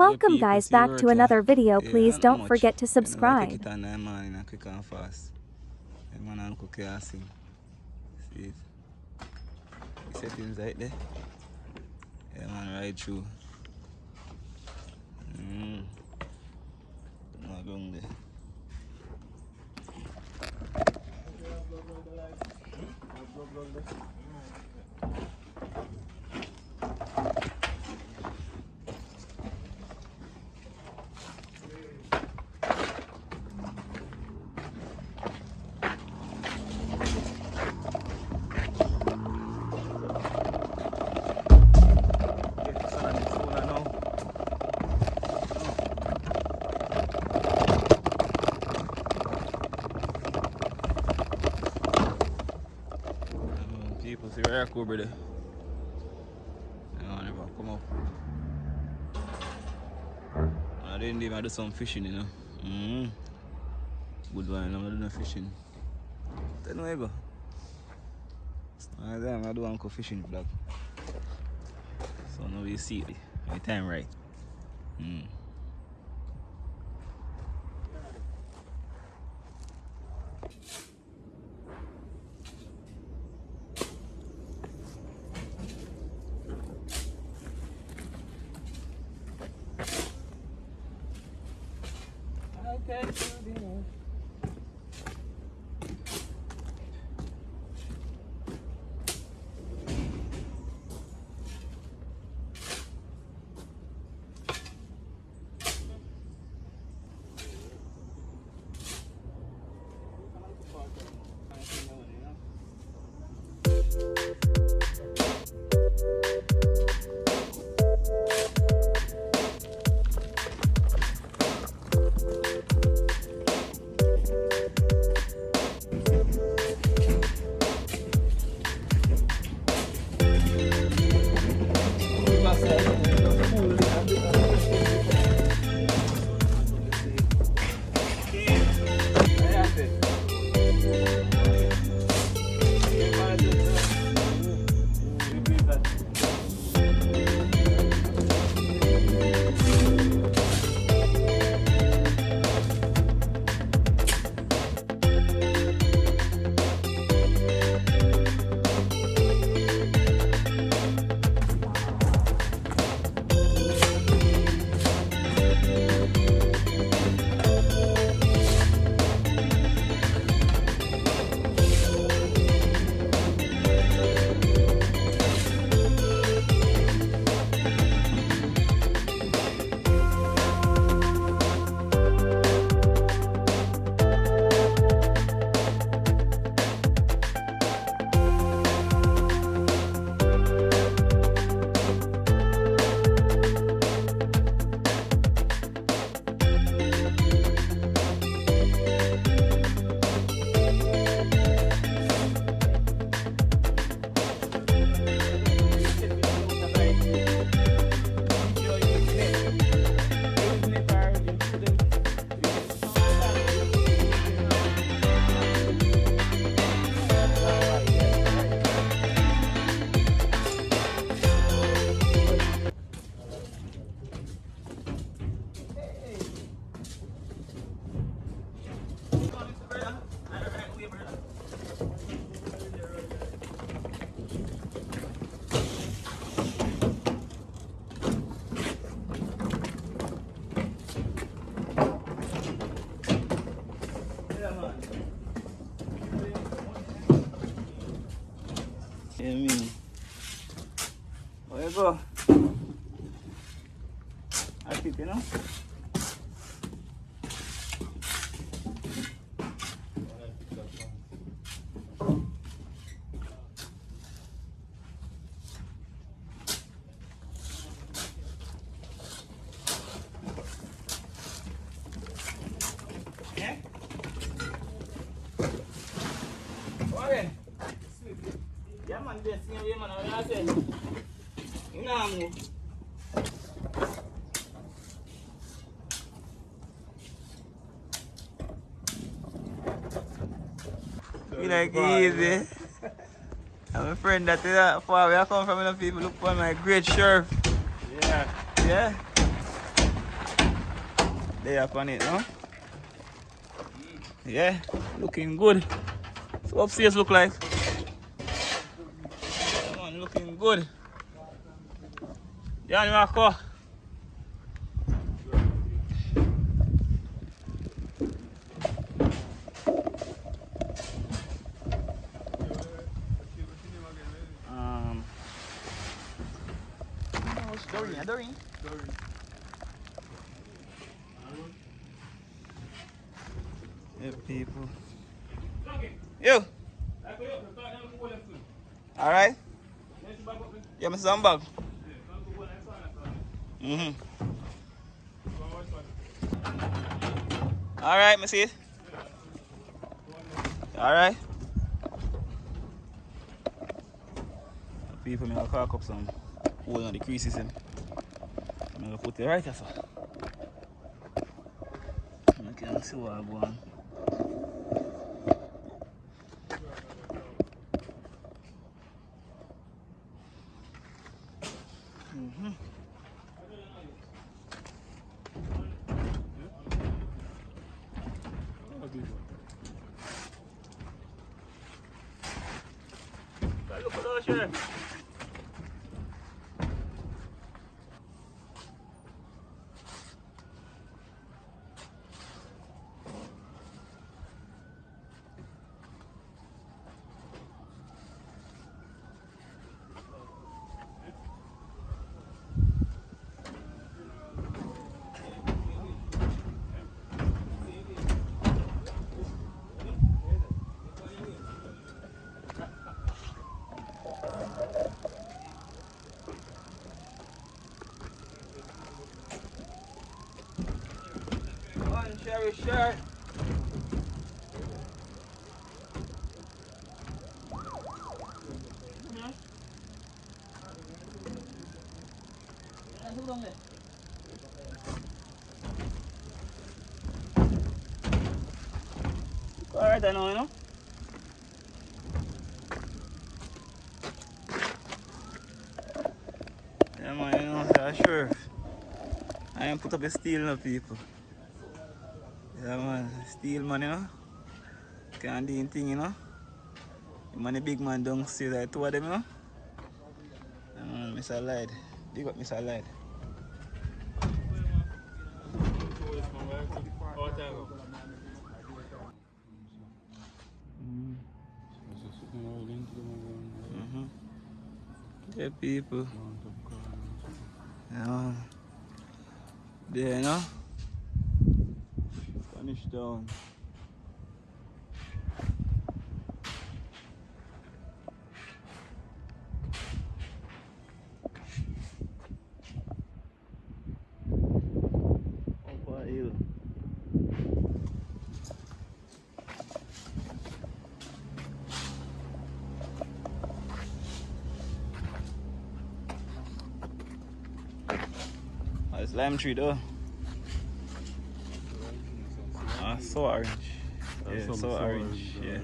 Welcome guys back to another video. Please don't forget to Take subscribe. it on that man and quick and fast. The man and cook and sing. See it? The settings right there. Yeah man, right through. Not going there. People see where I go, brother. I never come up. I didn't even do some fishing, you know. Good one, I'm not doing no fishing. Tell me where I go. I do Uncle fishing vlog. So now you see it. My time right. Okay. Yeah, me. Where you go? That's it, you know? Yeah? Warren. Yeah, man, this thing, man, I say. You know, move. You like easy. I'm a friend that far where I come from, enough people look for my great shirt. Yeah. Yeah. They up on it, no? Yeah, looking good. So upstairs look like? Come on, looking good. Yeah, you are cool. Doreen. Yeah, people. You. All right. Yeah, my son bag. All right, me see it. All right. People, me gonna cock up some hole on the creases and I'm gonna put it right here, so I can see what I go on. Look at those here. Cherry shirt. Alright, I know, you know. Yeah, man, you know, yeah, sure. I ain't put up a steel, no, people. Yeah, man, steel, man, you know. Can't do anything, you know. The man, the big man downstairs, like two of them, you know. Yeah, man, Mr. Light. Big up Mr. Light. Yeah, people. Yeah. There, you know. Spanish Town. Upper Hill. Oh, it's lime tree though. Ah, so orange. Yeah, so orange. Yeah.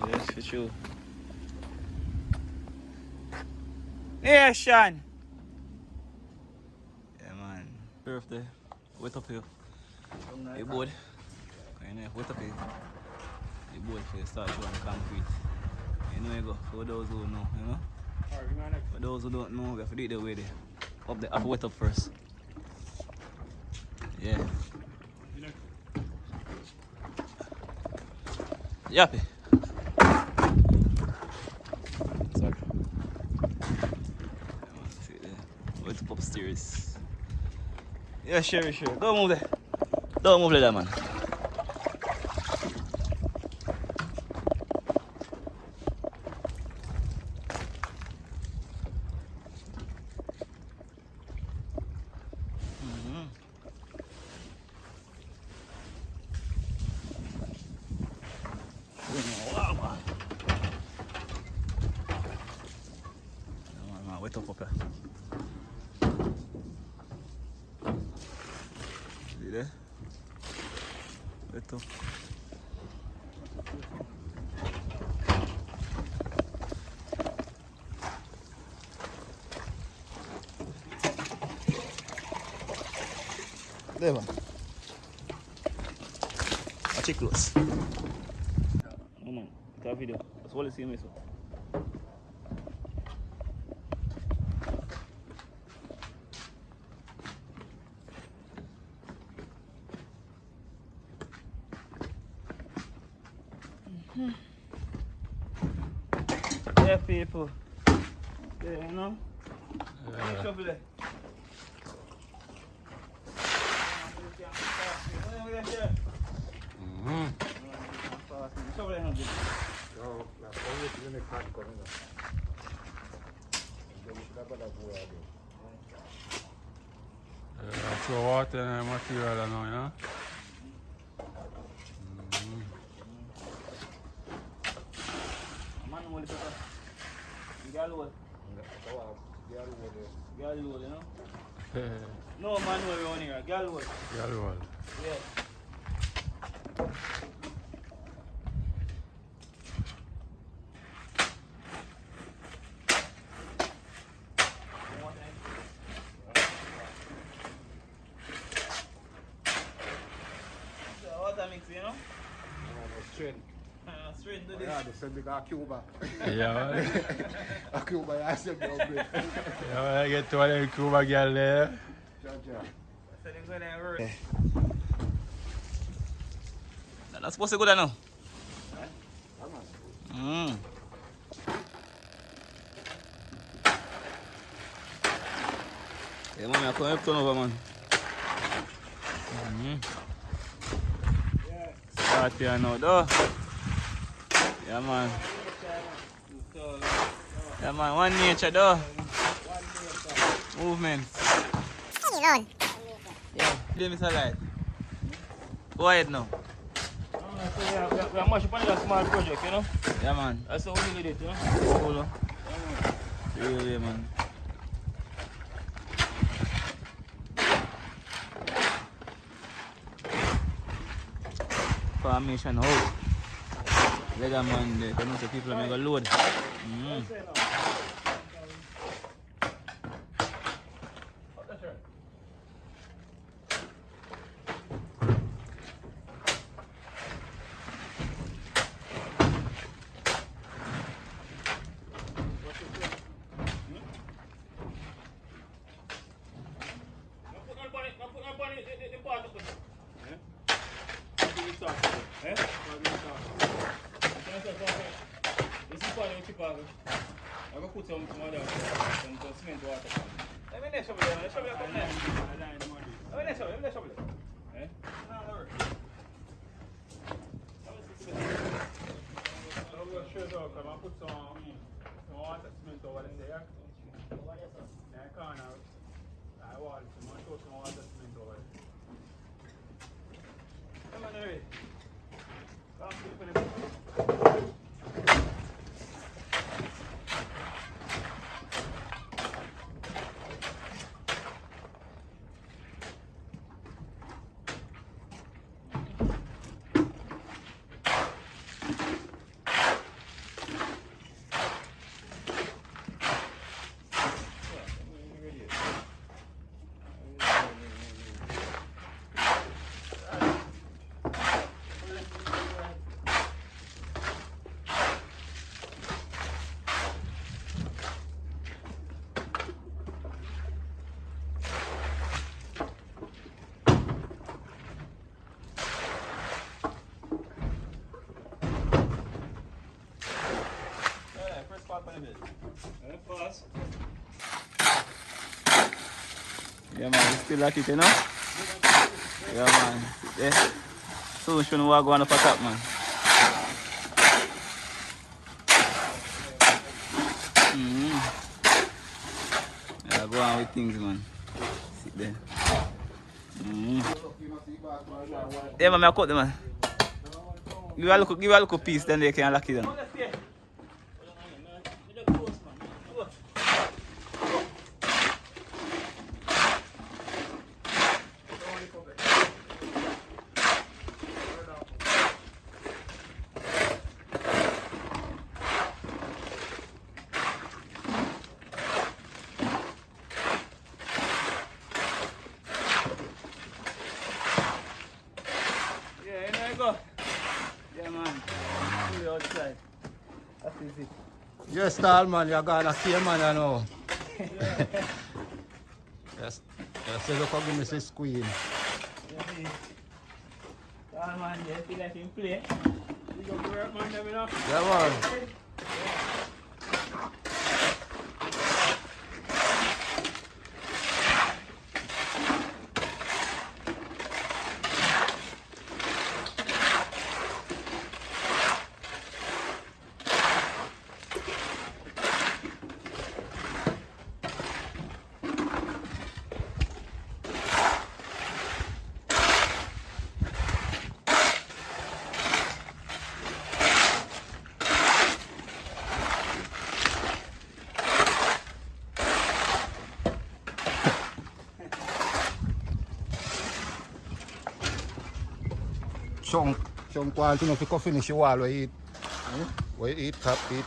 Oh, that's for sure. Yeah, Sean. Yeah, man. Birthday. Wait up here. You bored? Wait up here. You bored for you start showing concrete. You know you go. For those who know, you know? For those who don't know, we have to do it the way they up the have to wet up first. Yeah. Yappy. Sorry. Sit there. Wait up upstairs. Yeah, sure. Don't move there. Don't move there, man. Wow, man. Wait up here. See there? Wait up. There, man. Watch it close. No, man. Take a video. That's all you see me, so. Yeah, people. Yeah, you know? Shovel it. Shovel it. Throw water in the material now, yeah? Manual ito. Galwal. Galwal, you know? No manual running here. Galwal. Galwal. Yeah. Water mix, you know? Straight. Straight to this. Yeah, they send me to Cuba. Yeah, A Cuba, I send me up there. yeah, I get to one of the Cuba girl there. So they're going to work. That's not supposed to go there now. Yeah, man, I come up turn over, man. Start here now, though. Yeah, man. Yeah, man, one nature, though. Movement. Yeah, them is alive. Go ahead now. We are much upon a small project, you know? Yeah, man. That's how we did it, you know? It's cool, huh? Yeah, man. Formation out. Lega man, they come to people and make a load. I go put some other some cement water. Let me shovel it. Let me shovel it. Let me shovel it. Let me shovel it. Eh? I'm going to show you how I put some water cement over there. I can't have I want to show some water cement over there. Come on, Harry. Come on, yeah, man, we still at it, you know? Yeah, man. Yeah. Soon shouldn't walk on up a top, man. Yeah, go on with things, man. Sit there. Yeah, man, I cut them, man. Give a little piece, then they can lock it down. Yes, tall man, you're gonna see man, you know. Yes, yes, look how give me this queen. Tall man, you feel like him play? You go to work, man, them, you know. Yeah, man. Chunk want to know if you can finish your wall where you eat. Where you eat top. He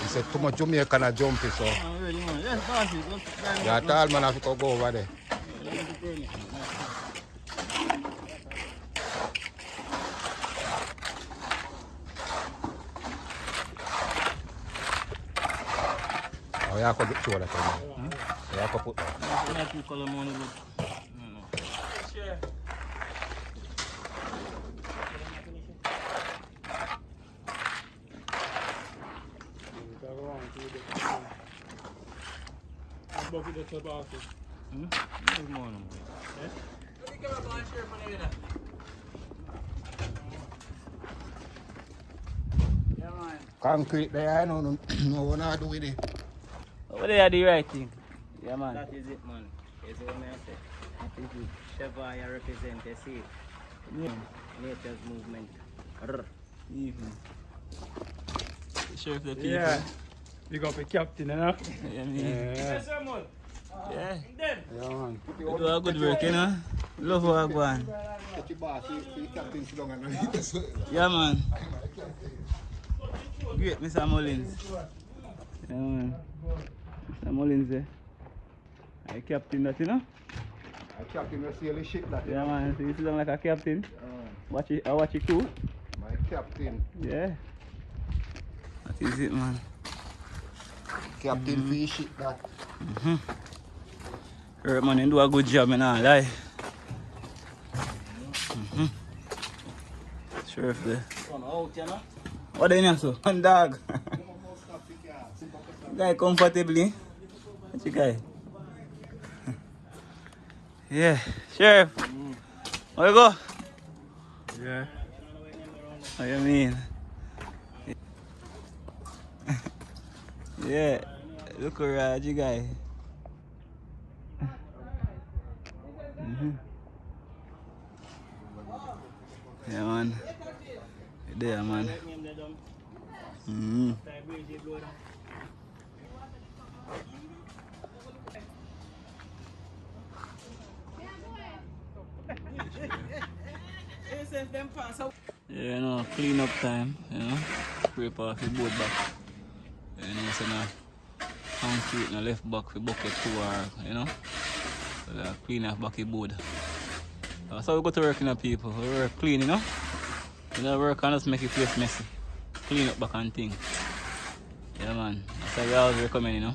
said too much Jamaican are jumpy, so. I'm ready, man. Let's pass it. Yeah, tall man have to go over there. Oh, you have to show that to me. You have to put that. Not too color money, but Sure. Bucket the tobacco. Good morning. Yeah, man. Concrete there, I know no one to do with it. What they are the right thing? Yeah, man. That is it, man. Is what I say. That is it. Chevrolet represent the safe Yeah. nature's movement. Even. Sheriff the people. Yeah. Big up the captain, you know. Yeah, me. Yes, sir, man. Yeah. Then. Yeah, man. You do a good work, you know. Love what I go on. Take your boss, you captain sit down and eat. Yeah, man. Great, Mr. Mullins. Yeah, man. Mr. Mullins, eh? I captain that, you know. I captain will see the shit that. Yeah, man. So you sit down like a captain. Watch it, I watch it too. My captain. Yeah. That is it, man. Captain for his shit that. Right, man, you do a good job, man. Nah, lie. Sheriff there. Come out, you know. What they name so? One dog. Guy comfortably. What you guy? Yeah. Sheriff. Where you go? Yeah. What you mean? Yeah. Look around you guy. Yeah, man. You there, man. Yeah, you know, clean up time, you know. Scrape off the board back. You know, so now concrete in the left back for bucket 2 or, you know. So that clean off back the board. That's how we go to work, you know, people. We work clean, you know. You know, work and just make it place messy. Clean up back and thing. Yeah, man. That's how we always recommend, you know.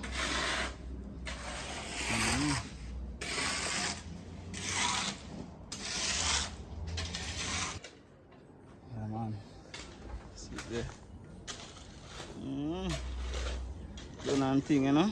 Yeah, man. See it there. Done and thing, you know.